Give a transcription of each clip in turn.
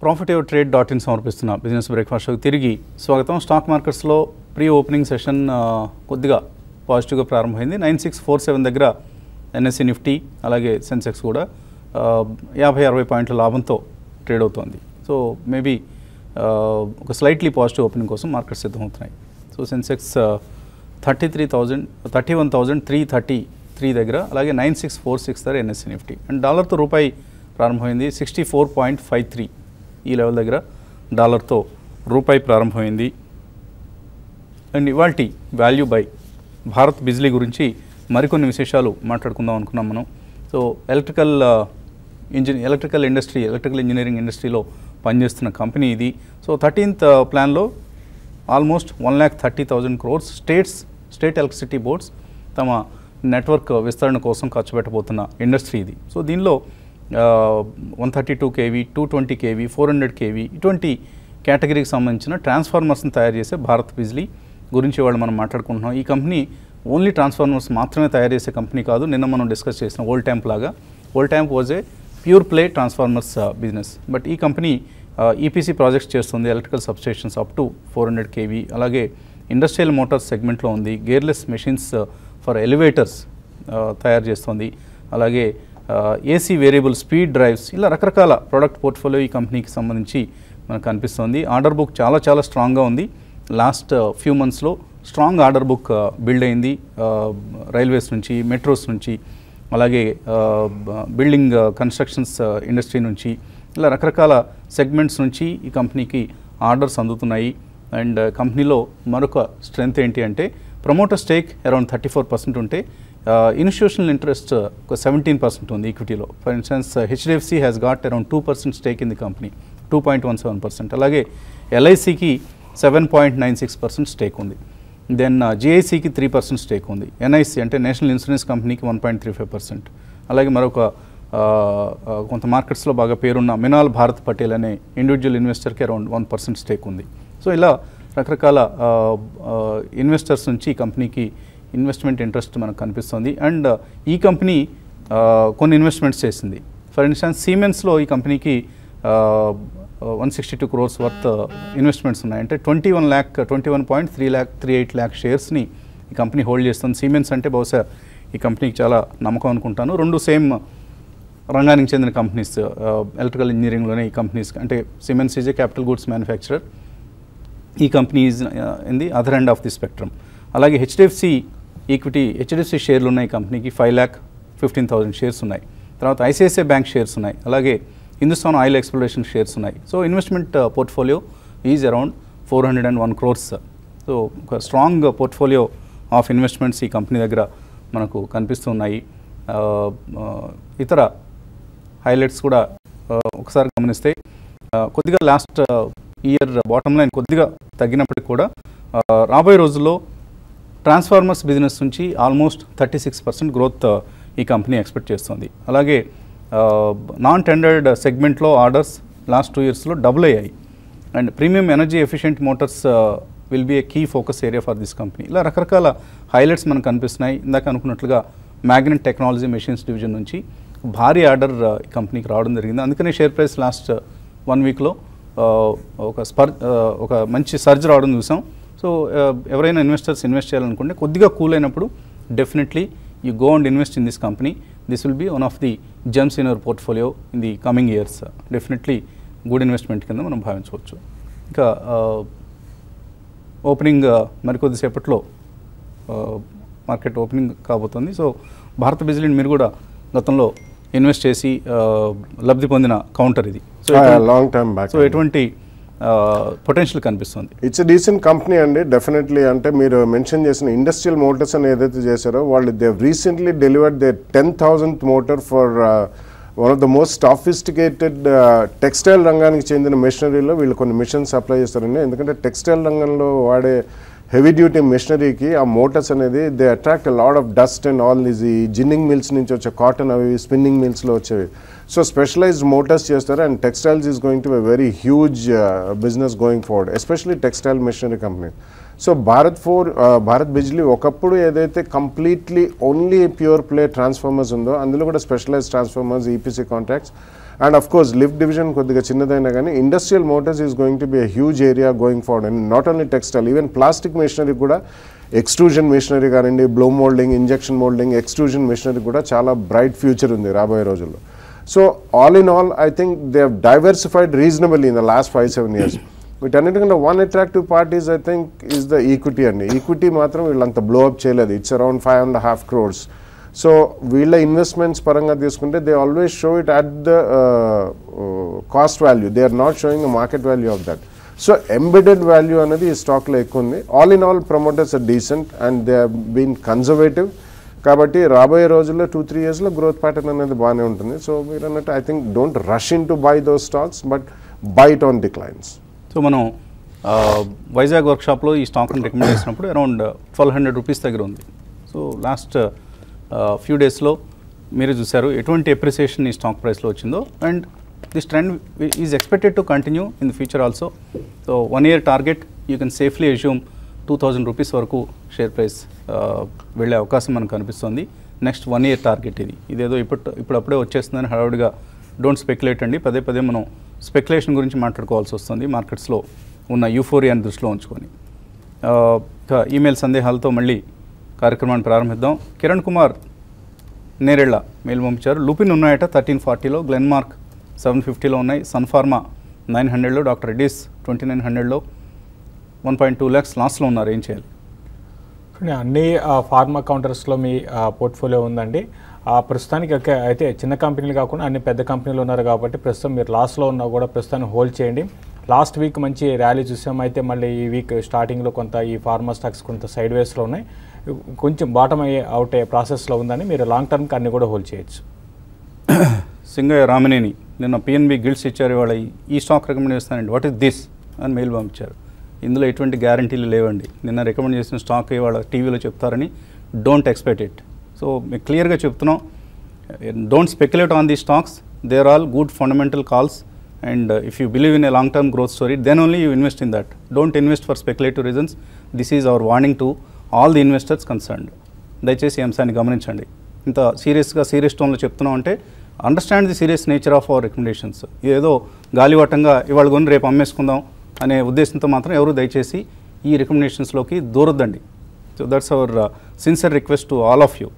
profityourtrade.in సమర్పిస్తున్న business breakfast షోకి తిరిగి స్వాగతం. స్టాక్ మార్కెట్స్లో ప్రీ ఓపెనింగ్ సెషన్ కొద్దిగా పాజిటివ్గా ప్రారంభమైంది. 9647 దగ్గర ఎన్ఎస్సి నిఫ్టీ అలాగే సెన్సెక్స్ కూడా 50-60 పాయింట్ల లాభంతో ట్రేడ్ అవుతోంది. సో మేబీ ఒక స్లైట్లీ పాజిటివ్ ఓపెనింగ్ కోసం మార్కెట్స్ సిద్ధమవుతున్నాయి. సో సెన్సెక్స్ 31,333 దగ్గర, అలాగే 9646 దగ్గర ఎన్ఎస్సి నిఫ్టీ. అండ్ డాలర్తో రూపాయి ప్రారంభమైంది 64.53 ఈ లెవెల్ దగ్గర డాలర్తో రూపాయి ప్రారంభమైంది. అండ్ ఇవాల్టి వాల్యూ బై భారత్ బిజ్లీ గురించి మరికొన్ని విశేషాలు మాట్లాడుకుందాం అనుకున్నాం మనం. సో ఎలక్ట్రికల్ ఇంజనీరింగ్ ఇండస్ట్రీలో పనిచేస్తున్న కంపెనీ ఇది. సో 13th ప్లాన్లో almost 1,30,000 crores state electricity boards తమ నెట్వర్క్ విస్తరణ కోసం ఖర్చు పెట్టబోతున్న ఇండస్ట్రీ ఇది. సో దీనిలో 132 kV, 220 kV, 400 kV ఇటువంటి కేటగిరీకి సంబంధించిన ట్రాన్స్ఫార్మర్స్ని తయారు చేసే భారత్ బిజ్లీ గురించి వాళ్ళు మనం మాట్లాడుకుంటున్నాం. ఈ కంపెనీ ఓన్లీ ట్రాన్స్ఫార్మర్స్ మాత్రమే తయారు చేసే కంపెనీ కాదు. నిన్న మనం డిస్కస్ చేసిన వోల్టాంప్ లాగా Voltamp was a pure play transformers business. But ఈ కంపెనీ ఈపీసీ ప్రాజెక్ట్స్ చేస్తుంది, electrical substations up to 400 kV, అలాగే ఇండస్ట్రియల్ మోటార్స్ సెగ్మెంట్లో ఉంది, గేర్లెస్ మెషిన్స్ ఫర్ ఎలివేటర్స్ తయారు చేస్తుంది, అలాగే ఏసీ వేరియబుల్ స్పీడ్ డ్రైవ్స్, ఇలా రకరకాల ప్రోడక్ట్ పోర్ట్ఫోలియో ఈ కంపెనీకి సంబంధించి మనకు కనిపిస్తుంది. ఆర్డర్ బుక్ చాలా స్ట్రాంగ్గా ఉంది. లాస్ట్ ఫ్యూ మంత్స్లో స్ట్రాంగ్ ఆర్డర్ బుక్ బిల్డ్ అయింది రైల్వేస్ నుంచి, మెట్రోస్ నుంచి, అలాగే బిల్డింగ్ కన్స్ట్రక్షన్స్ ఇండస్ట్రీ నుంచి, ఇలా రకరకాల సెగ్మెంట్స్ నుంచి ఈ కంపెనీకి ఆర్డర్స్ అందుతున్నాయి. అండ్ కంపెనీలో మరొక స్ట్రెంగ్త్ ఏంటి అంటే ప్రమోటర్ స్టేక్ అరౌండ్ 34% ఉంటే ఇన్స్టిట్యూషనల్ ఇంట్రెస్ట్ ఒక 17% ఉంది ఈక్విటీలో. For instance HDFC has got around 2% stake in the company, 2.17%. అలాగే ఎల్ఐసికి 7.96% స్టేక్ ఉంది. దెన్ జిఐసికి 3% స్టేక్ ఉంది. ఎన్ఐసి అంటే నేషనల్ ఇన్సూరెన్స్ కంపెనీకి 1.35%. అలాగే మరొక కొంత మార్కెట్స్లో బాగా పేరున్న మినాల్ భారత్ పటేల్ అనే ఇండివిజువల్ ఇన్వెస్టర్కి అరౌండ్ 1% స్టేక్ ఉంది. సో ఇలా రకరకాల ఇన్వెస్టర్స్ నుంచి ఈ కంపెనీకి ఇన్వెస్ట్మెంట్ ఇంట్రెస్ట్ మనకు కనిపిస్తుంది. అండ్ ఈ కంపెనీ కొన్ని ఇన్వెస్ట్మెంట్స్ చేసింది. ఫర్ ఇన్స్టెన్స్ సిమెన్స్లో ఈ కంపెనీకి 162 crores వర్త్ ఇన్వెస్ట్మెంట్స్ ఉన్నాయి. అంటే 21.38 lakh షేర్స్ని ఈ కంపెనీ హోల్డ్ చేస్తుంది. సిమెన్స్ అంటే బహుశా ఈ కంపెనీకి చాలా నమ్మకం అనుకుంటాను. రెండు సేమ్ రంగానికి చెందిన కంపెనీస్, ఎలక్ట్రికల్ ఇంజనీరింగ్లోనే ఈ కంపెనీస్. అంటే Siemens is a capital goods manufacturer, ఈ company is in the other end of the spectrum. అలాగే హెచ్డిఎఫ్సి షేర్లు ఉన్నాయి ఈ కంపెనీకి, 5,15,000 షేర్స్ ఉన్నాయి. తర్వాత ఐసిఐసిఐ బ్యాంక్ షేర్స్ ఉన్నాయి, అలాగే హిందుస్థాన్ ఆయిల్ ఎక్స్ప్లోరేషన్ షేర్స్ ఉన్నాయి. So investment portfolio is around 401 crores. So ఒక స్ట్రాంగ్ పోర్ట్ఫోలియో ఆఫ్ ఇన్వెస్ట్మెంట్స్ ఈ కంపెనీ దగ్గర మనకు కనిపిస్తున్నాయి. ఇతర హైలైట్స్ కూడా ఒకసారి గమనిస్తే కొద్దిగా లాస్ట్ ఇయర్ బాటమ్ లైన్ కొద్దిగా తగ్గినప్పటికీ కూడా రాబోయే రోజుల్లో ట్రాన్స్ఫార్మర్స్ బిజినెస్ నుంచి ఆల్మోస్ట్ 36% గ్రోత్ ఈ కంపెనీ ఎక్స్పెక్ట్ చేస్తుంది. అలాగే నాన్ టెండర్డ్ సెగ్మెంట్లో ఆర్డర్స్ లాస్ట్ 2 yearsలో డబుల్ అయ్యాయి. And premium energy efficient motors will be a key focus area for this company. ఇలా రకరకాల హైలైట్స్ మనకు కనిపిస్తున్నాయి. ఇందాక అనుకున్నట్లుగా మ్యాగ్నెట్ టెక్నాలజీ మెషిన్స్ డివిజన్ నుంచి భారీ ఆర్డర్ ఈ కంపెనీకి రావడం జరిగింది. అందుకనే షేర్ ప్రైస్ లాస్ట్ 1 weekలో ఒక మంచి సర్జ్ రావడం చూసాం. సో ఎవరైనా ఇన్వెస్టర్స్ ఇన్వెస్ట్ చేయాలనుకుంటే కొద్దిగా కూల్ అయినప్పుడు definitely you go and invest in this company. This will be one of the gems in your portfolio in the coming years. Definitely good investment కింద మనం భావించవచ్చు. ఇంకా ఓపెనింగ్ మరికొద్దిసేపట్లో మార్కెట్ ఓపెనింగ్ కాబోతుంది. So Bharat బిజ్లీని మీరు కూడా గతంలో ఇన్వెస్ట్ చేసి లబ్ధి పొందిన కౌంటర్ ఇది. So long term back. So ఎటువంటి పొటెన్షియల్ కనిపిస్తుంది? ఇట్స్ డీసెంట్ కంపెనీ అండి డెఫినెట్లీ. అంటే మీరు మెన్షన్ చేసిన ఇండస్ట్రియల్ మోటార్స్ అని ఏదైతే చేశారో వాళ్ళు they recently delivered they 10,000th motor for one of the most sophisticated textile రంగానికి చెందిన మెషినరీలో వీళ్ళు కొన్ని మిషన్స్ సప్లై చేస్తారండి. ఎందుకంటే టెక్స్టైల్ రంగంలో వాడే హెవీ డ్యూటీ మెషినరీకి ఆ మోటార్స్ అనేది they attract a lot of dust and all is ఈ జిన్నింగ్ మిల్స్ నుంచి వచ్చే కాటన్ అవి స్పిన్నింగ్ మిల్స్లో వచ్చేవి. సో స్పెషలైజ్డ్ మోటార్స్ చేస్తారు. And textiles is going to a very huge business going forward, especially textile machinery company. So Bharat Bijlee ఒకప్పుడు ఏదైతే completely only pure play transformers ఉందో అందులో కూడా specialized transformers, EPC contracts and of course lift division కొద్దిగా చిన్నదైనా కానీ industrial motors is going to B a huge area going forward. And not only textile, even plastic machinery కూడా, extrusion machinery కానివ్వండి, blow moulding, injection moulding, extrusion machinery కూడా చాలా bright future ఉంది రాబోయే రోజుల్లో. So all in all I think they have diversified reasonably in the last 5-7 years. వీటన్నిటికంటే one attractive part is I think is the equity అండి. Equity మాత్రం వీళ్ళంత blow up చేయలేదు, it's around 5.5 crores. So వీళ్ళ investments పరంగా తీసుకుంటే they always show it at the cost value, they are not showing the market value of that. So embedded value అనేది ఈ స్టాక్లో ఎక్కువ ఉంది. All in all promoters are decent and they have been conservative. కాబట్టి రాబోయే రోజుల్లో 2-3 yearsలో growth pattern అనేది బాగానే ఉంటుంది. సో మీరు అన్నట్టు I think don't rush in to buy those stocks, but by it on declines. So మనం వైజాగ్ వర్క్షాప్లో ఈ స్టాక్ని రికమెండ్ చేసినప్పుడు అరౌండ్ 1200 రూపీస్ దగ్గర ఉంది. సో లాస్ట్ ఫ్యూ డేస్లో మీరు చూసారు ఎటువంటి ఎప్రిసియేషన్ ఈ స్టాక్ ప్రైస్లో వచ్చిందో. And this trend is expected to continue in the future also. So 1 year target you can safely assume 2000 rupees వరకు షేర్ ప్రైస్ వెళ్ళే అవకాశం మనకు కనిపిస్తుంది. నెక్స్ట్ 1 year టార్గెట్ ఇది. ఇదేదో ఇప్పుడప్పుడే వచ్చేస్తుందని హడావుడిగా డోంట్ స్పెక్యులేట్ అండి. పదే మనం స్పెక్యులేషన్ గురించి మాట్లాడుకోవాల్సి వస్తుంది మార్కెట్స్లో ఉన్న యూఫోరియాని దృష్టిలో ఉంచుకొని. ఈమెయిల్ సందేహాలతో మళ్ళీ కార్యక్రమాన్ని ప్రారంభిద్దాం. కిరణ్ కుమార్ నేరేళ్ల మెయిల్ పంపించారు. లూపిన్ ఉన్నాయట 1340లో, గ్లెన్మార్క్ 750లో ఉన్నాయి, సన్ఫార్మా 900లో, డాక్టర్ రెడ్డీస్ 2900లో, 1.2 lakhs లాస్లో ఉన్నారు. ఏం చేయాలి? అన్ని ఫార్మా కౌంటర్స్లో మీ పోర్ట్ఫోలియో ఉందండి. ప్రస్తుతానికి అయితే చిన్న కంపెనీలు కాకుండా అన్ని పెద్ద కంపెనీలు ఉన్నారు కాబట్టి ప్రస్తుతం మీరు లాస్లో ఉన్నా కూడా ప్రస్తుతాన్ని హోల్డ్ చేయండి. లాస్ట్ వీక్ మంచి ర్యాలీ చూసాం, అయితే మళ్ళీ ఈ వీక్ స్టార్టింగ్లో కొంత ఈ ఫార్మా స్టాక్స్ కొంత సైడ్ వేస్లో ఉన్నాయి, కొంచెం బాటమ్ అవుట్ అయ్యే ప్రాసెస్లో ఉందని మీరు లాంగ్ టర్మ్కి అన్ని కూడా హోల్డ్ చేయొచ్చు. సింగయ్య రామినేని నిన్న పిఎన్బి గిల్డ్స్ ఇచ్చారు, ఇవాళ ఈ స్టాక్ రికమెండ్ చేస్తానండి, వాట్ ఈస్ దిస్ అని మెయిల్ పంపించారు. ఇందులో ఎటువంటి గ్యారంటీలు లేవండి. నిన్న రికమెండ్ చేసిన స్టాక్ ఇవాళ టీవీలో చెప్తారని డోంట్ ఎక్స్పెక్ట్ ఇట్. సో మేము క్లియర్గా చెప్తున్నాం, don't speculate on the stocks, they are all good fundamental calls. And if you believe in a long-term growth story, then only you invest in that. Don't invest for speculative reasons. This is our warning to all the investors concerned. దయచేసి ఈ అంశాన్ని గమనించండి. ఇంత serious టోన్లో చెప్తున్నాం అంటే understand the serious nature of our recommendations. ఏదో గాలివటంగా ఇవాళ కొని రేపు అమ్మేసుకుందాం అనే ఉద్దేశంతో మాత్రం ఎవరు దయచేసి ఈ రికమెండేషన్స్లోకి దూరొద్దండి. So that's our sincere request to all of you.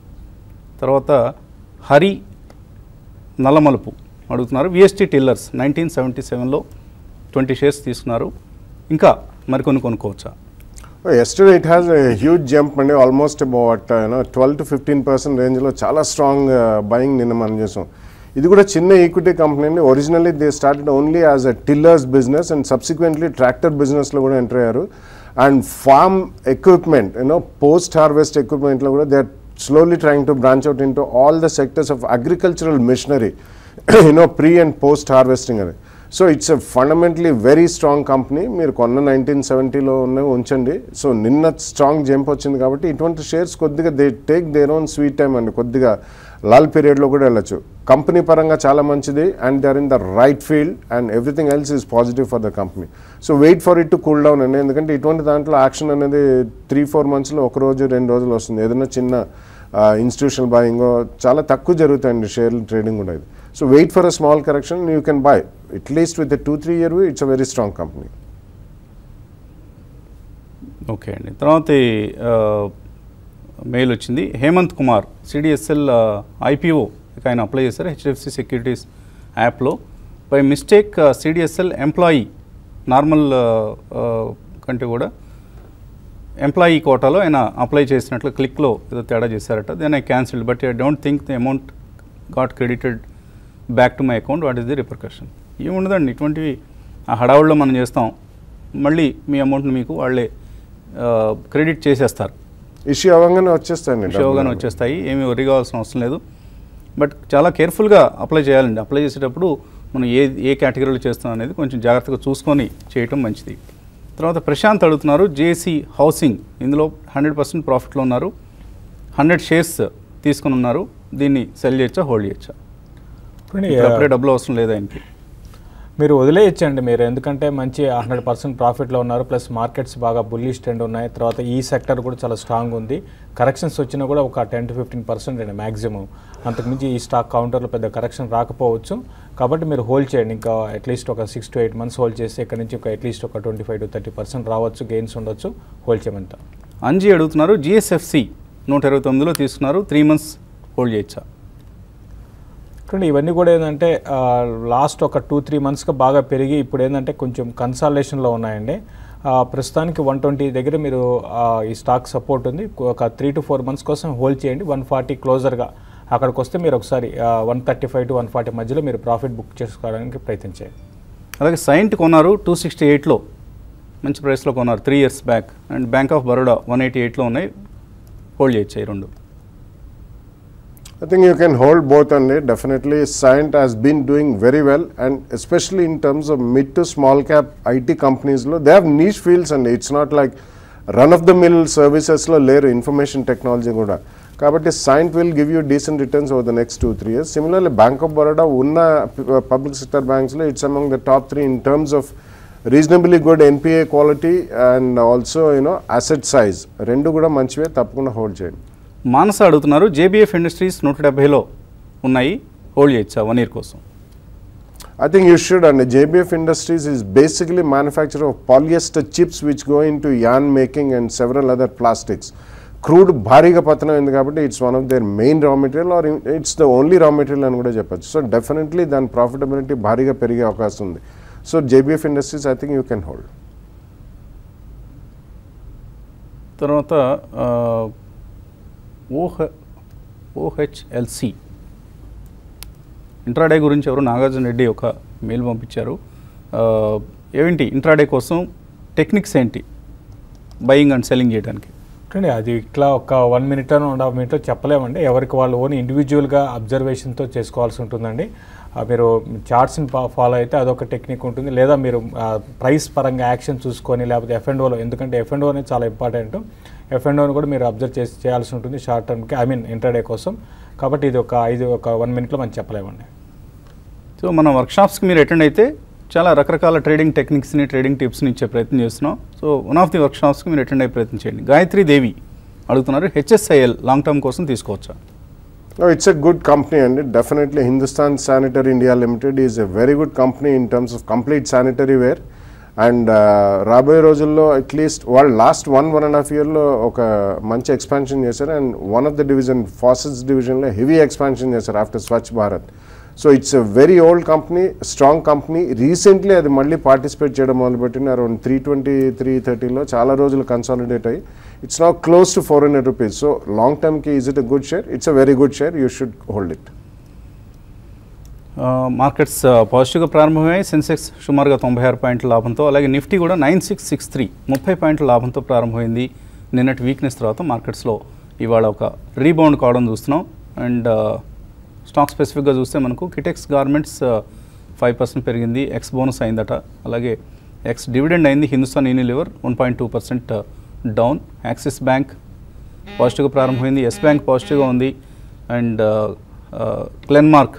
తర్వాత హరి నల్లమలుపు అడుగుతున్నారు, విఎస్టీ టిల్లర్స్ 1977లో 20 shares తీసుకున్నారు, ఇంకా మరికొన్ని కొనుక్కోవచ్చా? Yesterday it has a huge jump అండి, ఆల్మోస్ట్ అబౌట్ 12 to 15% రేంజ్లో చాలా స్ట్రాంగ్ బయింగ్ నిన్న మనం చేసాం. ఇది కూడా చిన్న ఈక్విటీ కంపెనీ అండి. Originally they started only as a tillers business and subsequently tractor బిజినెస్లో కూడా ఎంటర్ అయ్యారు. And farm equipment post harvest ఎక్విప్మెంట్లో కూడా they are slowly trying to branch out into all the sectors of agricultural machinery, pre and post harvesting అని. So it's a fundamentally very strong company. మీరు కొన్న 1970లో ఉన్నవి ఉంచండి. So నిన్న strong jump వచ్చింది కాబట్టి ఇటువంటి షేర్స్ కొద్దిగా they take their own sweet time అండి, కొద్దిగా లాల్ పీరియడ్లో కూడా వెళ్ళచ్చు. కంపెనీ పరంగా చాలా మంచిది and they are in the right field and everything else is positive for the company. So wait for it to cool down అండి, ఎందుకంటే ఇటువంటి దాంట్లో యాక్షన్ అనేది 3-4 monthsలో 1 రోజు 2 రోజులు వస్తుంది. ఏదైనా చిన్న ఇన్స్టిట్యూషనల్ బయింగ్ చాలా తక్కువ జరుగుతాయండి షేర్లు ట్రేడింగ్ కూడా. ఇది so wait for a small correction, you can buy at least with 2-3 year view. It's a very strong company. Okay అండి. తర్వాత మెయిల్ వచ్చింది, హేమంత్ కుమార్ సిడిఎస్ఎల్ ఐపీఓ ఇక ఆయన అప్లై చేశారు హెచ్డిఎఫ్సి సెక్యూరిటీస్ యాప్లో. By mistake CDSL employee normal కంటే కూడా ఎంప్లాయీ కోటాలో ఆయన అప్లై చేసినట్లు క్లిక్లో ఏదో తేడా చేశారట. Then I cancelled, but I don't think the amount got credited back to my account. What is the repercussion? ఏముండదండి, ఇటువంటివి ఆ హడావుల్లో మనం చేస్తాం, మళ్ళీ మీ అమౌంట్ని మీకు వాళ్ళే క్రెడిట్ చేసేస్తారు. ఇష్యూ అవ్వగానే వచ్చేస్తాయి, ఏమీ వరి కావాల్సిన అవసరం లేదు. బట్ చాలా కేర్ఫుల్గా అప్లై చేయాలండి. అప్లై చేసేటప్పుడు మనం ఏ కేటగిరీలో చేస్తాం అనేది కొంచెం జాగ్రత్తగా చూసుకొని చేయటం మంచిది. తర్వాత ప్రశాంత్ అడుగుతున్నారు, జేసీ హౌసింగ్ ఇందులో 100% ప్రాఫిట్లో ఉన్నారు, 100 shares తీసుకుని ఉన్నారు, దీన్ని సెల్ చేయొచ్చా, హోల్డ్ చేయొచ్చా? అప్పుడే డబ్బులు అవసరం లేదా ఆయనకి? మీరు వదిలేయచ్చండి మీరు, ఎందుకంటే మంచి 100% ప్రాఫిట్లో ఉన్నారు, ప్లస్ మార్కెట్స్ బాగా బుల్లిష్ ట్రెండ్ ఉన్నాయి. తర్వాత ఈ సెక్టర్ కూడా చాలా స్ట్రాంగ్ ఉంది. కరెక్షన్స్ వచ్చినా కూడా ఒక 10 to 15% అండి మ్యాక్సిమం. అంతకుమించి ఈ స్టాక్ కౌంటర్లో పెద్ద కరెక్షన్ రాకపోవచ్చు. కాబట్టి మీరు హోల్డ్ చేయండి. ఇంకా అట్లీస్ట్ ఒక 6 to 8 months హోల్డ్ చేసి ఇక్కడ నుంచి అట్లీస్ట్ ఒక 25 to 30% రావచ్చు, గెయిన్స్ ఉండొచ్చు. హోల్డ్ చేయమంట. అంజీ అడుగుతున్నారు, జిఎస్ఎఫ్సి 129లో తీసుకున్నారు, 3 months హోల్డ్ చేయొచ్చా? చూడండి, ఇవన్నీ కూడా ఏంటంటే లాస్ట్ ఒక 2-3 monthsగా బాగా పెరిగి ఇప్పుడు ఏంటంటే కొంచెం కన్సాలిడేషన్లో ఉన్నాయండి. ప్రస్తుతానికి 120 దగ్గర మీరు ఈ స్టాక్ సపోర్ట్ ఉంది. ఒక 3 to 4 months కోసం హోల్డ్ చేయండి. 140 క్లోజర్గా అక్కడికి వస్తే మీరు ఒకసారి 135 to 140 మధ్యలో మీరు ప్రాఫిట్ బుక్ చేసుకోవడానికి ప్రయత్నించండి. అలాగే సైంట్ కొన్నారు 268లో, మంచి ప్రైస్లో కొన్నారు 3 years back. And bank of Baroda 188లో ఉన్నాయి, హోల్డ్ చేయొచ్చు ఈ రెండు. I think you can hold both only. Definitely Cyient has been doing very well, and especially in terms of mid to small cap IT companies lo, they have niche fields and it's not like run of the mill services lo layer information technology kuda. Kabatti Cyient will give you decent returns over the next 2-3 years. Similarly Bank of Baroda unna public sector banks lo, it's among the top 3 in terms of reasonably good NPA quality and also asset size. Rendu kuda manchive, tappakunda hold cheyandi. మానస అడుగుతున్నారు, JBF industries 170లో ఉన్నాయి, hold చేయొచ్చా 1 year కోసం? I think you should. And JBF Industries is basically manufacturer of polyester chips which go into yarn making and several other plastics. Crude bhariga patana indi kabatti it's one of their main raw material, or it's the only raw material ani kuda cheppochu. So definitely then profitability bhariga perige avakasam undi. So JBF Industries I think you can hold. తర్వాత ఓహెచ్ఎల్సి intraday గురించి ఎవరు నాగార్జున రెడ్డి ఒక mail పంపించారు. ఏంటి intraday కోసం techniques ఏంటి buying and selling చేయడానికి? అంటే అది ఇట్లా ఒక 1 minute 1.5 minute చెప్పలేమండి. ఎవరికి వాళ్ళు ఓన్ ఇండివిజువల్గా అబ్జర్వేషన్తో చేసుకోవాల్సి ఉంటుందండి. మీరు చార్ట్స్ని ఫాలో అయితే అదొక టెక్నిక్ ఉంటుంది, లేదా మీరు ప్రైస్ పరంగా యాక్షన్ చూసుకొని, లేకపోతే ఎఫ్ఎండ్ఓలో, ఎందుకంటే ఎఫ్ఎండ్ఓ అనేది చాలా ఇంపార్టెంట్. ఎఫ్ఎండ్ఓని కూడా మీరు అబ్జర్వ్ చేయాల్సి ఉంటుంది షార్ట్ టర్మ్కి, ఐ మీన్ ఇంట్రాడే కోసం. కాబట్టి ఇది ఒక 1 minute మనం చెప్పలేమండి. సో మన వర్క్షాప్స్కి మీరు అటెండ్ అయితే చాలా రకరకాల ట్రేడింగ్ టెక్నిక్స్ని, ట్రేడింగ్ టిప్స్ని ఇచ్చే ప్రయత్నం చేస్తున్నాం. సో వన్ ఆఫ్ ది వర్క్షాప్స్కి మీరు అటెండ్ అయ్యే ప్రయత్నం చేయండి. గాయత్రి దేవి అడుగుతున్నారు, హెచ్ఎస్ఐఎల్ లాంగ్ టర్మ్ కోసం తీసుకోవచ్చా? No, it's a good company and definitely Hindustan Sanitary India Limited is a very good company in terms of complete sanitary ware. And రాబోయే రోజుల్లో at least వాళ్ళు లాస్ట్ 1.5 yearలో ఒక మంచి ఎక్స్పాన్షన్ చేశారు. And one of the division Faucets డివిజన్లో heavy expansion చేశారు after Swachh Bharat. So it's a very old company, strong company. Recently అది మళ్ళీ పార్టిసిపేట్ చేయడం మొదలుపెట్టిన అరౌండ్ 320-330లో చాలా రోజులు కన్సాలిడేట్ అయ్యి it's now close to 400 rupees. So long టర్మ్కి is it a good share? It's a very good share, you should hold it. Markets పాజిటివ్గా ప్రారంభమయ్యాయి. సెన్సెక్స్ సుమారుగా 96 పాయింట్ల లాభంతో, అలాగే నిఫ్టీ కూడా 9663 30 పాయింట్ల లాభంతో ప్రారంభమైంది. నిన్నటి వీక్నెస్ తర్వాత మార్కెట్స్లో ఇవాళ ఒక రీబౌండ్ కావడం చూస్తున్నాం. అండ్ స్టాక్ స్పెసిఫిక్గా చూస్తే మనకు కిటెక్స్ గార్మెంట్స్ 5% పెరిగింది, ఎక్స్ బోనస్ అయిందట, అలాగే ఎక్స్ డివిడెండ్ అయింది. Hindustan Unilever 1.2% down. Axis bank పాజిటివ్గా ప్రారంభమైంది, ఎస్ బ్యాంక్ పాజిటివ్గా ఉంది. అండ్ గ్లెన్మార్క్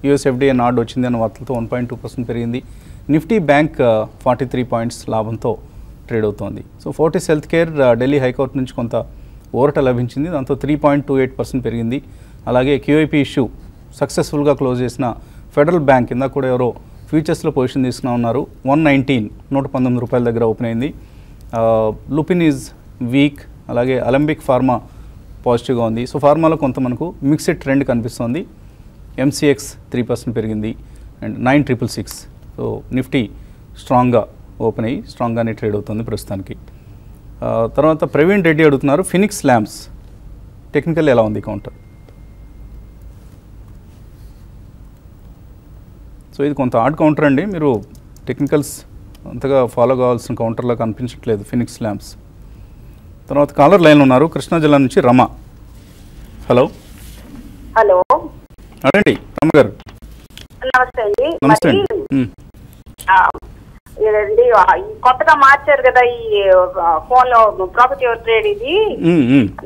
యూఎస్ఎఫ్డిఏ నాడ్ వచ్చింది అన్న వార్తలతో 1.2% పెరిగింది. నిఫ్టీ బ్యాంక్ 43 points లాభంతో ట్రేడ్ అవుతోంది. So Fortis health care Delhi high court నుంచి కొంత ఊరట లభించింది, దాంతో 3.28% పెరిగింది. అలాగే క్యూఐపీ ఇష్యూ సక్సెస్ఫుల్గా క్లోజ్ చేసిన ఫెడరల్ బ్యాంక్ కింద కూడా ఎవరో ఫ్యూచర్స్లో పొజిషన్ తీసుకున్నా ఉన్నారు. 119 రూపాయల దగ్గర ఓపెన్ అయింది. లుపిన్ ఈజ్ వీక్, అలాగే అలంబిక్ ఫార్మా పాజిటివ్గా ఉంది. సో ఫార్మాలో కొంత మనకు మిక్స్డ్ ట్రెండ్ కనిపిస్తోంది. ఎంసీఎక్స్ 3% పెరిగింది అండ్ 9666. సో నిఫ్టీ స్ట్రాంగ్గా ఓపెన్ అయ్యి స్ట్రాంగ్గానే ట్రేడ్ అవుతుంది ప్రస్తుతానికి. తర్వాత ప్రవీణ్ రెడ్డి అడుగుతున్నారు, ఫినిక్స్ ల్యాంప్స్ టెక్నికల్ ఎలా ఉంది కౌంటర్? సో ఇది కొంత ఆడ్ కౌంటర్ అండి, మీరు టెక్నికల్స్ అంతగా ఫాలో కావాల్సిన కౌంటర్లా కనిపించట్లేదు ఫినిక్స్ ల్యాంప్స్. తర్వాత కాలర్ లైన్ ఉన్నారు, కృష్ణా జిల్లా నుంచి రమ. హలో హలో అడండి రమ గారు. నమస్తే అండి. నమస్తే అండి. ఇదండి కొత్తగా మార్చారు కదా ఈ ఫోన్ లో ప్రాఫిట్ యువర్ ట్రేడ్ ఇది.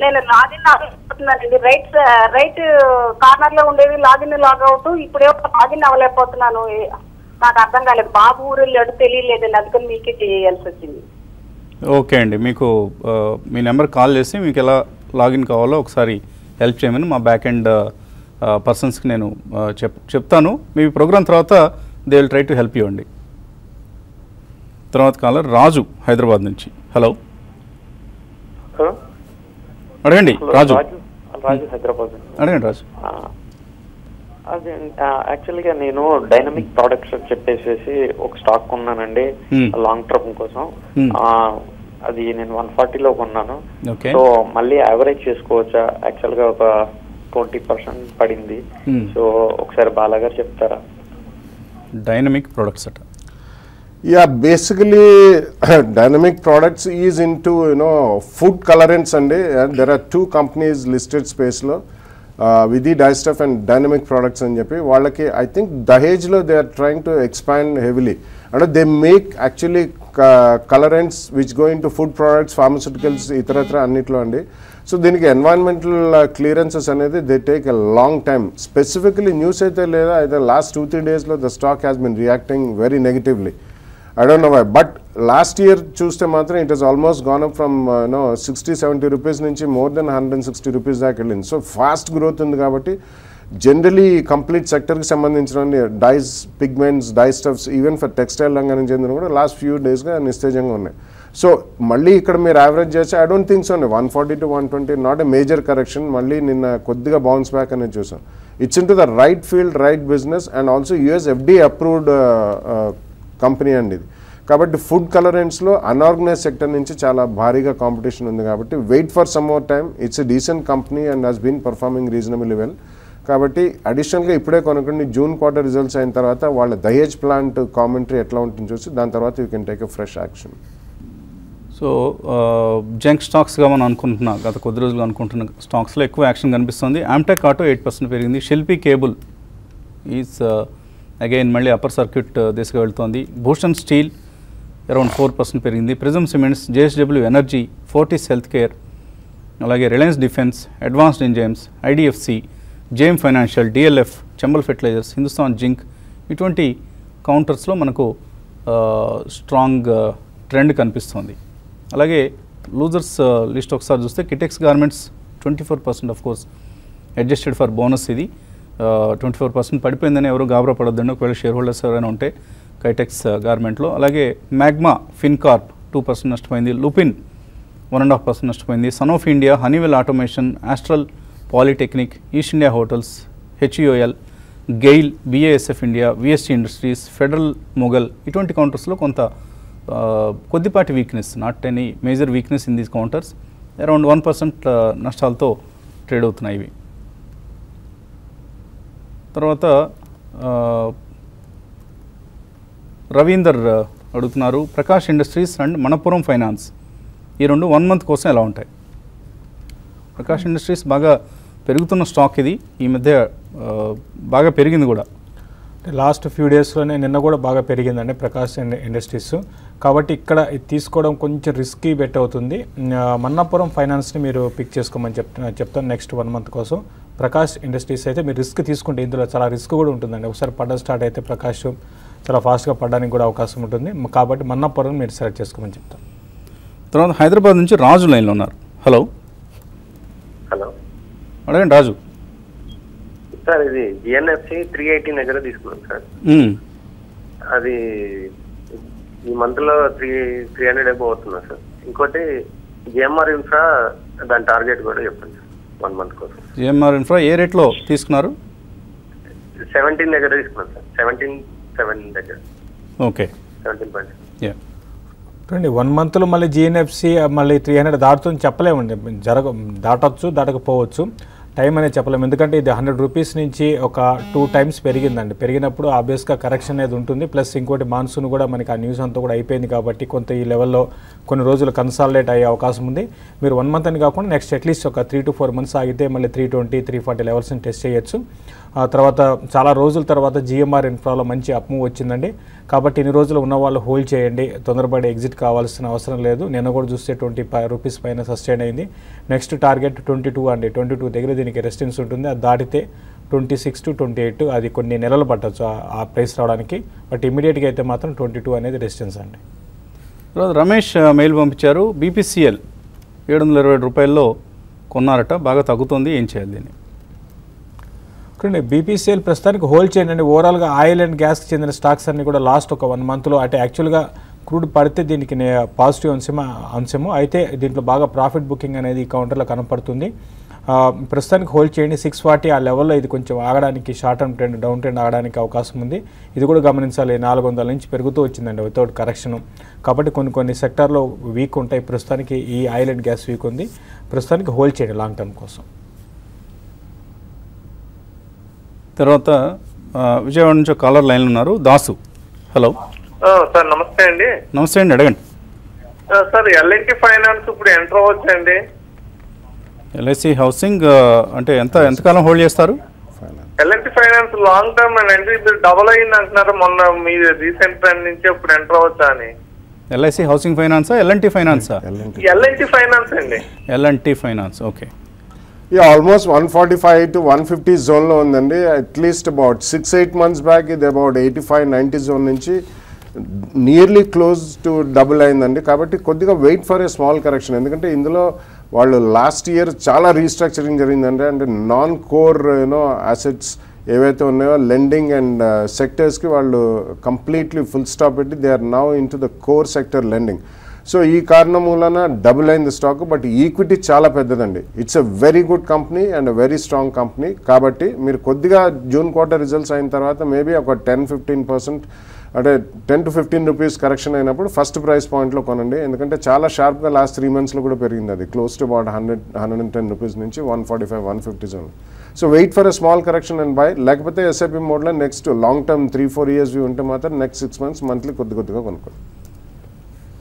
నేను లాగిన్ అవ్వలేకపోతున్నానండి. రైట్ కార్నర్ లో ఉండేది లాగిన్ లాగౌట్, ఇప్పుడే లాగిన్ అవ్వలేకపోతున్నాను. నాకు అర్థం కాలేదు. బాబు ఊరు వెళ్ళాడు, తెలియలేదండి, అందుకని మీకే చేయాల్సి వచ్చింది. ఓకే అండి, మీకు మీ నెంబర్ కాల్ చేసి మీకు ఎలా లాగిన్ కావాలో ఒకసారి హెల్ప్ చేయమని మా బ్యాక్ ఎండ్ పర్సన్స్కి నేను చెప్తాను. మీ ప్రోగ్రామ్ తర్వాత they will try to help you అండి. తర్వాత కాలర్ రాజు హైదరాబాద్ నుంచి. హలో, అడగండి రాజు. హైదరాబాద్ అడగండి రాజు. అదే యాక్చువల్గా నేను డైనమిక్ ప్రొడక్ట్స్ చెప్పేసి ఒక స్టాక్ కొన్నానండి లాంగ్ టర్మ్ కోసం. అది నేను 140లో కొన్నాను. సో మళ్ళీ యావరేజ్ చేసుకోవచ్చా? యాక్చువల్గా ఒక 20% పడింది. సో ఒకసారి బాలాగారు చెప్తారా? డైనమిక్ ప్రొడక్ట్స్ అట. Yeah, basically dynamic products is into food colorants and there are two companies listed space lo Vidhi Dye Stuff and Dynamic Products అని చెప్పి వాళ్ళకి I think Dahej lo they are trying to expand heavily and they make actually colorants which go into food products, pharmaceuticals, ఇతరత్ర అన్నిట్లో అండి. So దీనికి environmental clearances అనేది they take a long time. Specifically news అయితే లేదా అయితే last 2-3 డేస్లో the stock has been reacting very negatively. I don't know why, but last year చూస్తే మాత్రం it has almost gone up from 60-70 rupees నుంచి more than 160 rupees దాకా వెళ్ళింది. So fast growth ఉంది కాబట్టి జనరలీ కంప్లీట్ సెక్టర్కి సంబంధించిన dyes, pigments, dye stuffs, even for textile రంగానికి చెందిన కూడా లాస్ట్ ఫ్యూ డేస్గా నిస్తేజంగా ఉన్నాయి. సో మళ్ళీ ఇక్కడ మీరు యావరేజ్ చేస్తే ఐ డోంట్ థింక్ సో అండి 140 to 120 not a major correction. మళ్ళీ నిన్న కొద్దిగా బౌన్స్ బ్యాక్ అనేది చూసాం. It's in to the right field, right business and also US FDA approved company అండి ఇది. కాబట్టి ఫుడ్ కలరెంట్స్లో అన్ఆర్గనైజ్ సెక్టర్ నుంచి చాలా భారీగా కాంపిటీషన్ ఉంది కాబట్టి wait for some more time. It's a decent company and has been performing reasonably well. కాబట్టి అడిషనల్గా ఇప్పుడే కొనుక్కోండి. జూన్ క్వార్టర్ రిజల్ట్స్ అయిన తర్వాత వాళ్ళ దహేజ్ ప్లాంట్ కామెంటరీ ఎట్లా ఉంటుందో చూసి దాని తర్వాత you can take a fresh action. So junk స్టాక్స్గా మనం అనుకుంటున్నాం, గత కొద్ది రోజులు అనుకుంటున్న స్టాక్స్లో ఎక్కువ యాక్షన్ కనిపిస్తుంది. ఆమ్టెక్ ఆటో 8% పెరిగింది. షిల్పీ కేబుల్ ఈజ్ అగైన్ మళ్ళీ అప్పర్ సర్క్యూట్ దిశగా వెళ్తోంది. భూషణ్ స్టీల్ అరౌండ్ 4% పెరిగింది. Prism Cements, JSW energy, Fortis health care, అలాగే Reliance defence, advanced enzymes, IDFC, JM financial, DLF, Chambal fertilisers, Hindustan zinc, ఇటువంటి కౌంటర్స్లో మనకు స్ట్రాంగ్ ట్రెండ్ కనిపిస్తుంది. అలాగే లూజర్స్ లిస్ట్ ఒకసారి చూస్తే Kitex garments 24% of course adjusted for bonus. ఇది 24% పడిపోయిందని ఎవరు గాబరా పడొద్దండి ఒకవేళ షేర్ హోల్డర్స్ ఎవరైనా ఉంటే కైటెక్స్ గార్మెంట్లో. అలాగే మ్యాగ్మా ఫిన్కార్ప్ 2% నష్టపోయింది. లుపిన్ 1.5% నష్టపోయింది. Sanofi India, Honeywell automation, Astral Polytechnic, East India Hotels, HUL, GAIL, BASF India, VST Industries, Federal Mogul, ఇటువంటి కౌంటర్స్లో కొంత కొద్దిపాటి weakness, not any major weakness in these counters. Around 1% నష్టాలతో ట్రేడ్ అవుతున్నాయి ఇవి. తర్వాత రవీందర్ అడుగుతున్నారు, Prakash Industries and Manappuram finance ఈ రెండు 1 month కోసం ఎలా ఉంటాయి? ప్రకాష్ ఇండస్ట్రీస్ బాగా పెరుగుతున్న స్టాక్ ఇది, ఈ మధ్య బాగా పెరిగింది కూడా. లాస్ట్ ఫ్యూ డేస్లోనే నిన్న కూడా బాగా పెరిగిందండి ప్రకాష్ ఇండస్ట్రీస్. కాబట్టి ఇక్కడ ఇది తీసుకోవడం కొంచెం రిస్కీ బెట్ అవుతుంది. మన్నపురం ఫైనాన్స్ని మీరు పిక్ చేసుకోమని చెప్తాను నెక్స్ట్ 1 month కోసం. ప్రకాష్ ఇండస్ట్రీస్ అయితే మీరు రిస్క్ తీసుకుంటే ఇందులో చాలా రిస్క్ కూడా ఉంటుందండి. ఒకసారి పడ్డ స్టార్ట్ అయితే ప్రకాష్ చాలా ఫాస్ట్గా పడడానికి కూడా అవకాశం ఉంటుంది. కాబట్టి మన్నపురం మీరు సెలెక్ట్ చేసుకోమని చెప్తాను. తర్వాత హైదరాబాద్ నుంచి రాజు లైన్లో ఉన్నారు. హలో అడగండి రాజు. సార్ ఇది GNFC 380 దగ్గర తీసుకున్నాం సార్. అది ఈ మంత్ లో 300 అబౌవ్ అవుతున్నా సార్. ఇంకోటి GMR ఇన్ఫ్రా, దాని టార్గెట్ కూడా చెప్పండి సార్ 1 month కోసం. GMR ఇన్ఫ్రా ఏ రేట్లో తీసుకున్నారు? 17 దగ్గర తీసుకున్నాం సార్. 17.7 దగ్గర. ఓకే 17.7. చూడండి 1 monthలో మళ్ళీ GNFC మళ్ళీ 300 దాటుతుంది చెప్పలేమండి. దాటొచ్చు, దాటకపోవచ్చు, టైం అనేది చెప్పలేము. ఎందుకంటే ఇది 100 రూపీస్ నుంచి ఒక 2 times పెరిగిందండి. పెరిగినప్పుడు ఆబ్వియస్గా కరెక్షన్ అనేది ఉంటుంది. ప్లస్ ఇంకోటి మాన్సూన్ కూడా మనకి ఆ న్యూస్ అంతా కూడా అయిపోయింది కాబట్టి కొంత ఈ లెవెల్లో కొన్ని రోజులు కన్సాలిడేట్ అయ్యే అవకాశం ఉంది. మీరు 1 month అని కాకుండా నెక్స్ట్ అట్లీస్ట్ ఒక 3 to 4 months ఆగితే మళ్ళీ 320, 340 లెవెల్స్ని టెస్ట్ చేయొచ్చు. ఆ తర్వాత చాలా రోజుల తర్వాత GMR ఇన్ఫ్రాలో మంచి అప్మూవ్ వచ్చిందండి. కాబట్టి ఇన్ని రోజులు ఉన్న వాళ్ళు హోల్డ్ చేయండి, తొందరపడి ఎగ్జిట్ కావాల్సిన అవసరం లేదు. నిన్న కూడా చూస్తే 20 రూపీస్ పైన సస్టైన్ అయింది. నెక్స్ట్ టార్గెట్ 22 అండి. 22 దగ్గర దీనికి రెసిస్టెన్స్ ఉంటుంది. అది దాటితే 26 to 28 అది కొన్ని నెలలు పట్టచ్చు ఆ ప్రైస్ రావడానికి. బట్ ఇమీడియట్గా అయితే మాత్రం 22 అనేది రెసిస్టెన్స్ అండి. తర్వాత రమేష్ మెయిల్ పంపించారు, BPCL 727 రూపాయల్లో కొన్నారట, బాగా తగ్గుతుంది, ఏం చేయాలి దీన్ని? చూడండి, BPCL ప్రస్తుతానికి హోల్డ్ చేయండి అండి. ఓవరాల్గా ఆయిల్ అండ్ గ్యాస్కి చెందిన స్టాక్స్ అన్ని కూడా లాస్ట్ ఒక 1 మంత్లో అంటే యాక్చువల్గా క్రూడ్ పడితే దీనికి పాజిటివ్ అంశము అయితే దీంట్లో బాగా ప్రాఫిట్ బుకింగ్ అనేది ఈ కౌంటర్లో కనపడుతుంది. ప్రస్తుతానికి హోల్డ్ చేయండి. 640 ఆ లెవెల్లో ఇది కొంచెం ఆగడానికి short term trend down trend ఆగడానికి అవకాశం ఉంది. ఇది కూడా గమనించాలి, 400 నుంచి పెరుగుతూ వచ్చిందండి వితౌట్ కరెక్షన్. కాబట్టి కొన్ని సెక్టార్లో వీక్ ఉంటాయి. ప్రస్తుతానికి ఈ ఆయిల్ అండ్ గ్యాస్ వీక్ ఉంది. ప్రస్తుతానికి హోల్డ్ చేయండి లాంగ్ టర్మ్ కోసం. తర్వాత విజయవాడ నుంచి కాలర్ లైన్లో ఉన్నారు, దాసు. హలో సార్, నమస్తే అండి. నమస్తే అండి, అడగండి. సార్, L&T ఫైనాన్స్ ఇప్పుడు ఎంటర్ అవ్వచ్చండి? LIC హౌసింగ్ అంటే ఎంతకాలం హోల్డ్ చేస్తారు? L&T ఫైనాన్స్ లాంగ్ టర్మ్ అండి, ఇప్పుడు డబుల్ అయింది అంటున్నారు మొన్న మీ రీసెంట్ ట్రెండ్ నుంచి, ఇప్పుడు ఎంటర్ అవ్వచ్చా అని. LIC హౌసింగ్ ఫైనాన్సా, L&T ఫైనాన్సా? L&T ఫైనాన్స్ అండి. L&T finance, okay. Almost 145 to 150 జోన్లో ఉందండి. అట్లీస్ట్ అబౌట్ 6-8 months బ్యాక్ ఇది అబౌట్ 85-90 జోన్ నుంచి నియర్లీ క్లోజ్ టు డబుల్ అయిందండి. కాబట్టి కొద్దిగా wait for a small correction. ఎందుకంటే ఇందులో వాళ్ళు లాస్ట్ ఇయర్ చాలా రీస్ట్రక్చరింగ్ జరిగిందండి. అంటే నాన్ కోర్ అసెట్స్ ఏవైతే ఉన్నాయో లెండింగ్ అండ్ సెక్టర్స్కి వాళ్ళు కంప్లీట్లీ ఫుల్ స్టాప్ పెట్టి they are now into the core sector lending. So ఈ కారణం మూలన డబుల్ అయింది స్టాక్. బట్ ఈక్విటీ చాలా పెద్దదండి. It's a very good company and very strong company. కాబట్టి మీరు కొద్దిగా జూన్ క్వార్టర్ రిజల్ట్స్ అయిన తర్వాత మేబీ ఒక 10-15% అంటే 10 to 15 రూపీస్ కరెక్షన్ అయినప్పుడు ఫస్ట్ ప్రైస్ పాయింట్లో కొనండి. ఎందుకంటే చాలా షార్ప్గా లాస్ట్ 3 monthsలో కూడా పెరిగింది. అది క్లోజ్ టు అబౌట్ 110 రూపీస్ నుంచి 145-150 zone. So wait for a small correction and buy. లేకపోతే SIP మోడ్లో next long term 3-4 years view ఉంటే మాత్రం నెక్స్ట్ 6 months మంత్లీ కొద్దిగా కొనుక్కోండి.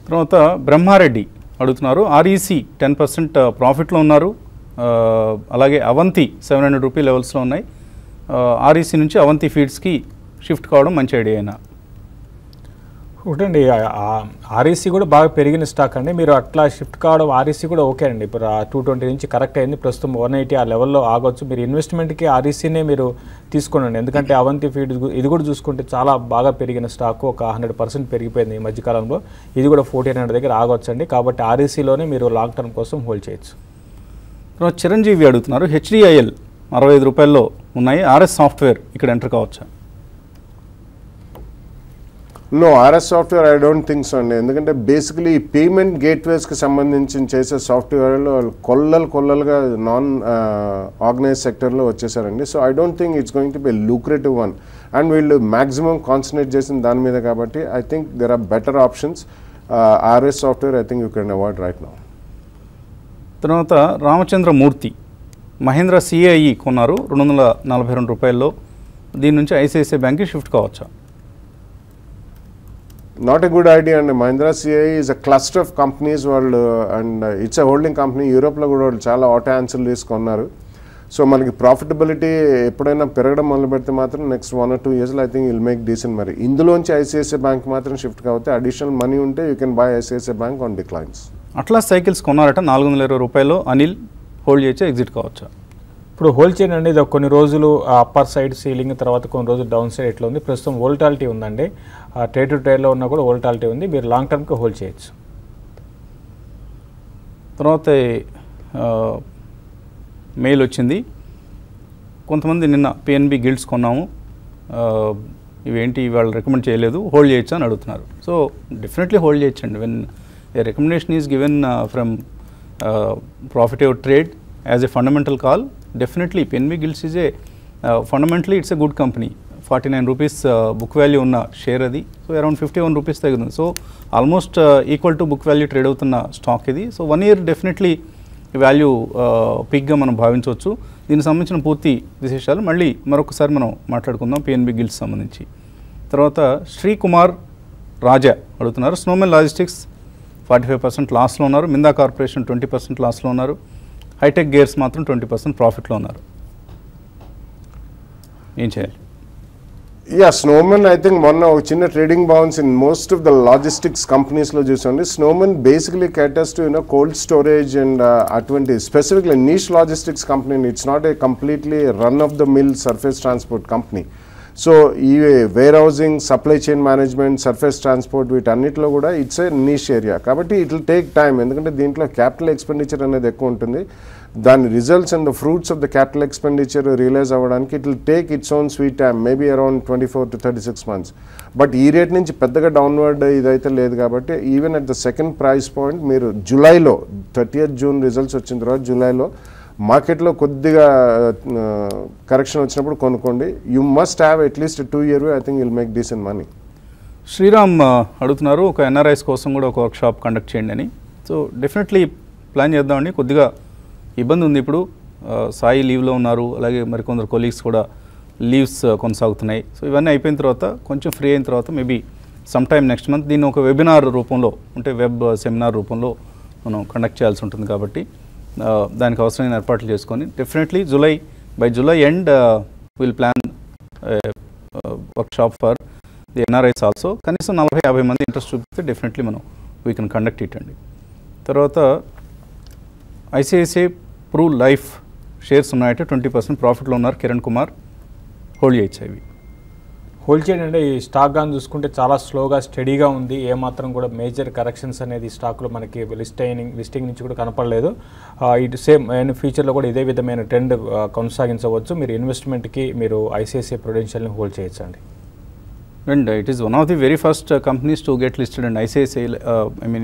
తర్వాత బ్రహ్మారెడ్డి అడుగుతున్నారు, REC 10% ప్రాఫిట్లో ఉన్నారు, అలాగే అవంతి 700 రూపీ లెవెల్స్లో ఉన్నాయి. REC నుంచి అవంతి ఫీడ్స్కి షిఫ్ట్ కావడం మంచి ఐడియా అయినా? ఒకటండి, REC కూడా బాగా పెరిగిన స్టాక్ అండి. మీరు అట్లా షిఫ్ట్ కావడం REC కూడా ఓకే అండి. ఇప్పుడు 220 నుంచి కరెక్ట్ అయింది, ప్రస్తుతం 180 ఆ లెవెల్లో ఆగొచ్చు. మీరు ఇన్వెస్ట్మెంట్కి RECనే మీరు తీసుకోండి. ఎందుకంటే అవంతి ఫీడ్ ఇది కూడా చూసుకుంటే చాలా బాగా పెరిగిన స్టాక్, ఒక 100% పెరిగిపోయింది ఈ మధ్యకాలంలో. ఇది కూడా 1400 దగ్గర ఆగొచ్చు అండి. కాబట్టి RECలోనే మీరు లాంగ్ టర్మ్ కోసం హోల్డ్ చేయొచ్చు. తర్వాత చిరంజీవి అడుగుతున్నారు, HDIL 65 రూపాయల్లో ఉన్నాయి, RS సాఫ్ట్వేర్ ఇక్కడ ఎంటర్ కావచ్చా? No, RS software I don't think so అండి. ఎందుకంటే బేసికలీ పేమెంట్ గేట్వేస్కి సంబంధించి చేసే సాఫ్ట్వేర్లో కొల్లలుగా నాన్ ఆర్గనైజ్ సెక్టర్లో వచ్చేసారండి. So I don't think it's going to be lucrative one. And వీళ్ళు మ్యాక్సిమం కాన్సన్ట్రేట్ చేసిన దాని మీద కాబట్టి I think there are better options. RS software I think you can avoid right now. తర్వాత రామచంద్రమూర్తి మహేంద్ర CIE కొన్నారు 242 రూపాయల్లో, దీని నుంచి ICICI బ్యాంక్కి షిఫ్ట్ కావచ్చా? నాట్ ఎ గుడ్ ఐడియా అండి. Mahindra CIE is a cluster of companies వాళ్ళు, and it's a holding company. యూరోప్లో కూడా వాళ్ళు చాలా ఆటో యాన్సిలరీస్ కొన్నారు. సో మనకి ప్రాఫిటబిలిటీ ఎప్పుడైనా పెరగడం మొదలు పెడితే మాత్రం నెక్స్ట్ 1 or 2 yearsలో I think will make decent. మరి ఇందులోంచి ICICI బ్యాంక్ మాత్రం షిఫ్ట్ కాకపోతే అడిషనల్ మనీ ఉంటే you can buy ICICI bank on declines. అట్లా సైకిల్స్ కొన్నారట 420 రూపాయలు, అనిల్ హోల్డ్ చేయొచ్చా, ఎగ్జిట్ కావచ్చా? ఇప్పుడు హోల్డ్ చేయండి. ఇది కొన్ని రోజులు అప్పర్ సైడ్ సీలింగ్, తర్వాత కొన్ని రోజులు డౌన్ సైడ్ ఎట్లా ఉంది. ప్రస్తుతం వోల్టాలిటీ ఉందండి, ట్రేడ్ టు ట్రేడ్లో ఉన్నా కూడా వోల్టాలిటీ ఉంది. మీరు లాంగ్ టర్మ్కి హోల్డ్ చేయొచ్చు. తర్వాత మెయిల్ వచ్చింది, కొంతమంది నిన్న PNB గిల్డ్స్ కొన్నాము, ఇవేంటి వాళ్ళు రికమెండ్ చేయలేదు, హోల్డ్ చేయొచ్చు అని అడుగుతున్నారు. సో డెఫినెట్లీ హోల్డ్ చేయొచ్చండి. When a recommendation is given from profitable trade as a fundamental call, definitely PNB guilds is a fundamentally it's a good company. 49 rupees book value ఉన్న share అది. So around 51 rupees తగ్గుతుంది. So almost equal to book value trade అవుతున్న stock ఇది. So 1 year definitely value పిక్గా మనం భావించవచ్చు. దీనికి సంబంధించిన పూర్తి విశేషాలు మళ్ళీ మరొకసారి మనం మాట్లాడుకుందాం PNB గిల్డ్స్ సంబంధించి. తర్వాత శ్రీకుమార్ రాజా అడుగుతున్నారు, స్నోమెన్ లాజిస్టిక్స్ 45% లాస్లో ఉన్నారు, మిందా కార్పొరేషన్ 20% లాస్లో ఉన్నారు, హైటెక్ గేర్స్ మాత్రం 20% ప్రాఫిట్లో ఉన్నారు, ఏం చేయాలి? యా స్నోమన్ ఐ థింక్ మొన్న ఒక చిన్న trading bounce in most of the logistics కంపెనీస్లో చూసండి. Snowman basically caters to cold storage and అటువంటి specifically niche logistics company. It's not a completely run of the mill surface transport company. So ఈ warehousing, supply chain management, surface transport వీటన్నిటిలో కూడా it's a niche area. కాబట్టి it will take time, ఎందుకంటే దీంట్లో capital expenditure అనేది ఎక్కువ ఉంటుంది. దాని results and the fruits of the capital expenditure realise అవ్వడానికి it will take its own sweet time, maybe around 24 to 36 months. But ఈ rate నుంచి పెద్దగా డౌన్వర్డ్ ఇదైతే లేదు. కాబట్టి even at the second price point మీరు జూలైలో 30th June రిజల్ట్స్ వచ్చిన తర్వాత జూలైలో మార్కెట్లో కొద్దిగా కరెక్షన్ వచ్చినప్పుడు కొనుక్కోండి. You must have at least 2 year I think will make decent money. Sriram అడుగుతున్నారు ఒక ఎన్ఆర్ఐస్ కోసం కూడా ఒక వర్క్షాప్ కండక్ట్ చేయండి అని. సో డెఫినెట్లీ ప్లాన్ చేద్దామండి. కొద్దిగా ఇబ్బంది ఉంది ఇప్పుడు, సాయి లీవ్లో ఉన్నారు, అలాగే మరికొందరు కొలీగ్స్ కూడా లీవ్స్ కొనసాగుతున్నాయి. సో ఇవన్నీ అయిపోయిన తర్వాత కొంచెం ఫ్రీ అయిన తర్వాత maybe some time next month దీన్ని ఒక వెబినార్ రూపంలో, అంటే వెబ్ సెమినార్ రూపంలో మనం కండక్ట్ చేయాల్సి ఉంటుంది. కాబట్టి దానికి అవసరమైన ఏర్పాట్లు చేసుకొని definitely by July end will plan workshop for the NRIs also. కనీసం 40-50 మంది ఇంట్రెస్ట్ చూపిస్తే డెఫినెట్లీ మనం వీ కెన్ కండక్ట్ ఇట్ అండి. తర్వాత ఐసిఐసిఐ ప్రూ లైఫ్ షేర్స్ ఉన్నాయంటే 20% ప్రాఫిట్లో ఉన్నారు కిరణ్ కుమార్. హోల్డ్ చేయొచ్చు ఇవి? హోల్డ్ చేయండి అంటే ఈ స్టాక్ కానీ చూసుకుంటే చాలా స్లోగా స్టడీగా ఉంది. ఏమాత్రం కూడా మేజర్ కరెక్షన్స్ అనేది స్టాక్లో మనకి లిస్టింగ్ నుంచి కూడా కనపడలేదు. ఇటు సేమ్ ఫ్యూచర్లో కూడా ఇదే విధమైన ట్రెండ్ కొనసాగించవచ్చు. మీరు ఇన్వెస్ట్మెంట్కి మీరు ఐసిఐసిఐ ప్రుడెన్షియల్ని హోల్డ్ చేయొచ్చు అండి. And it is one of the very first companies to get listed and ICICI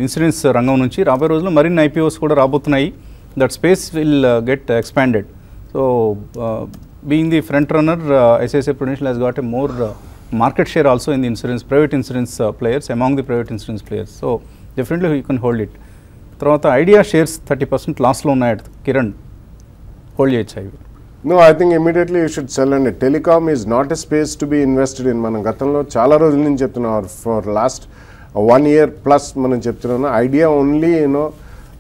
insurance రంగం నుంచి రాబోయే రోజుల్లో మరిన్ని ఐపీఓస్ కూడా రాబోతున్నాయి. That space will get expanded. So being the front runner, ICICI Prudential has got a more market share also in the insurance, private insurance players, among the private insurance players. So definitely you can hold it. తర్వాత idea shares 30% లాస్లో ఉన్నాయి Kiran, hold చేయొచ్చు ఇవి? No, I think immediately you should sell. And telecom is not a space to be invested in. మనం గతంలో చాలా రోజుల నుంచి చెప్తున్నాం, ఫర్ లాస్ట్ 1 year plus మనం చెప్తున్నాను. ఐడియా ఓన్లీ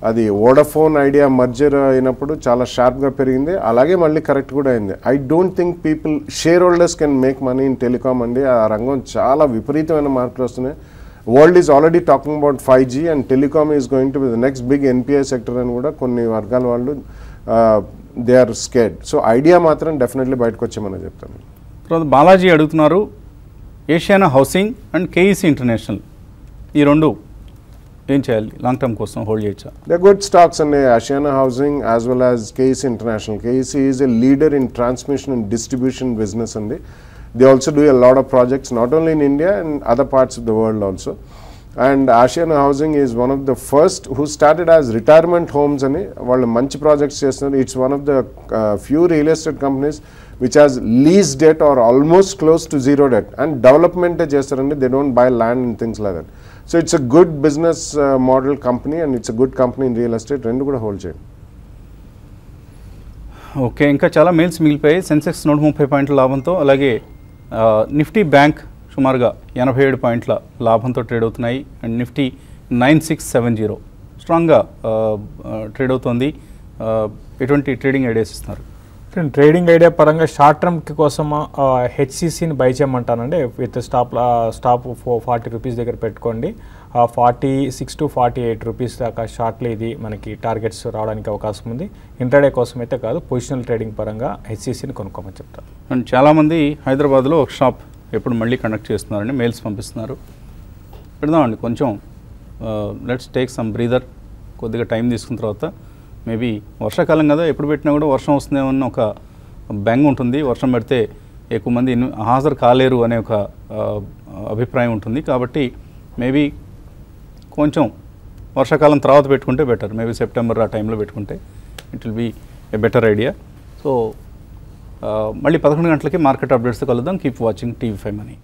అది వోడాఫోన్ ఐడియా మర్జర్ అయినప్పుడు చాలా షార్ప్గా పెరిగింది, అలాగే మళ్ళీ కరెక్ట్ కూడా అయింది. I don't think people, share holders can make money in telecom అండి. ఆ రంగం చాలా విపరీతమైన మార్పులు వస్తున్నాయి. World is already talking about 5G and telecom is going to be the next big NPI sector అని కూడా కొన్ని వర్గాల వాళ్ళు they are scared. So Idea మాత్రం డెఫినెట్లీ బయటకు వచ్చామని చెప్తాను. తర్వాత బాలాజీ అడుగుతున్నారు Ashiana Housing and KEC International, ఈ రెండు ఏం చేయాలి లాంగ్ టర్మ్ కోసం, హోల్డ్ చేయొచ్చా? దే గుడ్ స్టాక్స్ అండి, Ashiana Housing as well as KEC International. KEC is a leader in transmission and distribution business అండి. They also do a lot of projects not only in India and other parts of the world also. And Ashiana Housing is one of the first who started as retirement homes అని. వాళ్ళు మంచి projects చేస్తున్నారు. It's one of the few real estate companies which has lease debt or almost close to zero debt, and development చేస్తారండి. they don't buy land and things like that. So it's a good business model company and it's a good company in real estate. రెండు కూడా hold చేయండి. Okay, ఇంకా చాలా mails మిగిలిపోయాయి. Sensex 130 పాయింట్ల లాభంతో, అలాగే Nifty bank సుమారుగా 87 పాయింట్ల లాభంతో ట్రేడ్ అవుతున్నాయి. అండ్ నిఫ్టీ 9670 స్ట్రాంగ్గా ట్రేడ్ అవుతుంది. ఎటువంటి ట్రేడింగ్ ఐడియాస్ ఇస్తున్నారు? ట్రేడింగ్ ఐడియా పరంగా షార్ట్ టర్మ్ కోసం హెచ్సిసిని బై చేయమంటానండి. విత్ స్టాప్ 40 రూపీస్ దగ్గర పెట్టుకోండి. 46 to 48 రూపీస్ దాకా షార్ట్లో ఇది మనకి టార్గెట్స్ రావడానికి అవకాశం ఉంది. ఇంట్రాడే కోసం అయితే కాదు, పొజిషనల్ ట్రేడింగ్ పరంగా హెచ్సిసిని కొనుక్కోమని చెప్తారు. అండ్ చాలామంది హైదరాబాద్లో ఒక షాప్ ఎప్పుడు మళ్ళీ కండక్ట్ చేస్తున్నారండి, మెయిల్స్ పంపిస్తున్నారు. పెడదామండి కొంచెం, లెట్స్ టేక్ సమ్ బ్రీదర్, కొద్దిగా టైం తీసుకున్న తర్వాత మేబీ వర్షాకాలం కదా, ఎప్పుడు పెట్టినా కూడా వర్షం వస్తుందేమన్న ఒక బెంగ ఉంటుంది. వర్షం పెడితే ఎక్కువ మంది హాజరు కాలేరు అనే ఒక అభిప్రాయం ఉంటుంది. కాబట్టి మేబీ కొంచెం వర్షాకాలం తర్వాత పెట్టుకుంటే బెటర్. మేబీ సెప్టెంబర్ ఆ టైంలో పెట్టుకుంటే it will be a better idea. So మళ్ళీ 11 గంటలకి మార్కెట్ అప్డేట్స్తో కలుద్దాం. Keep watching TV5 Money.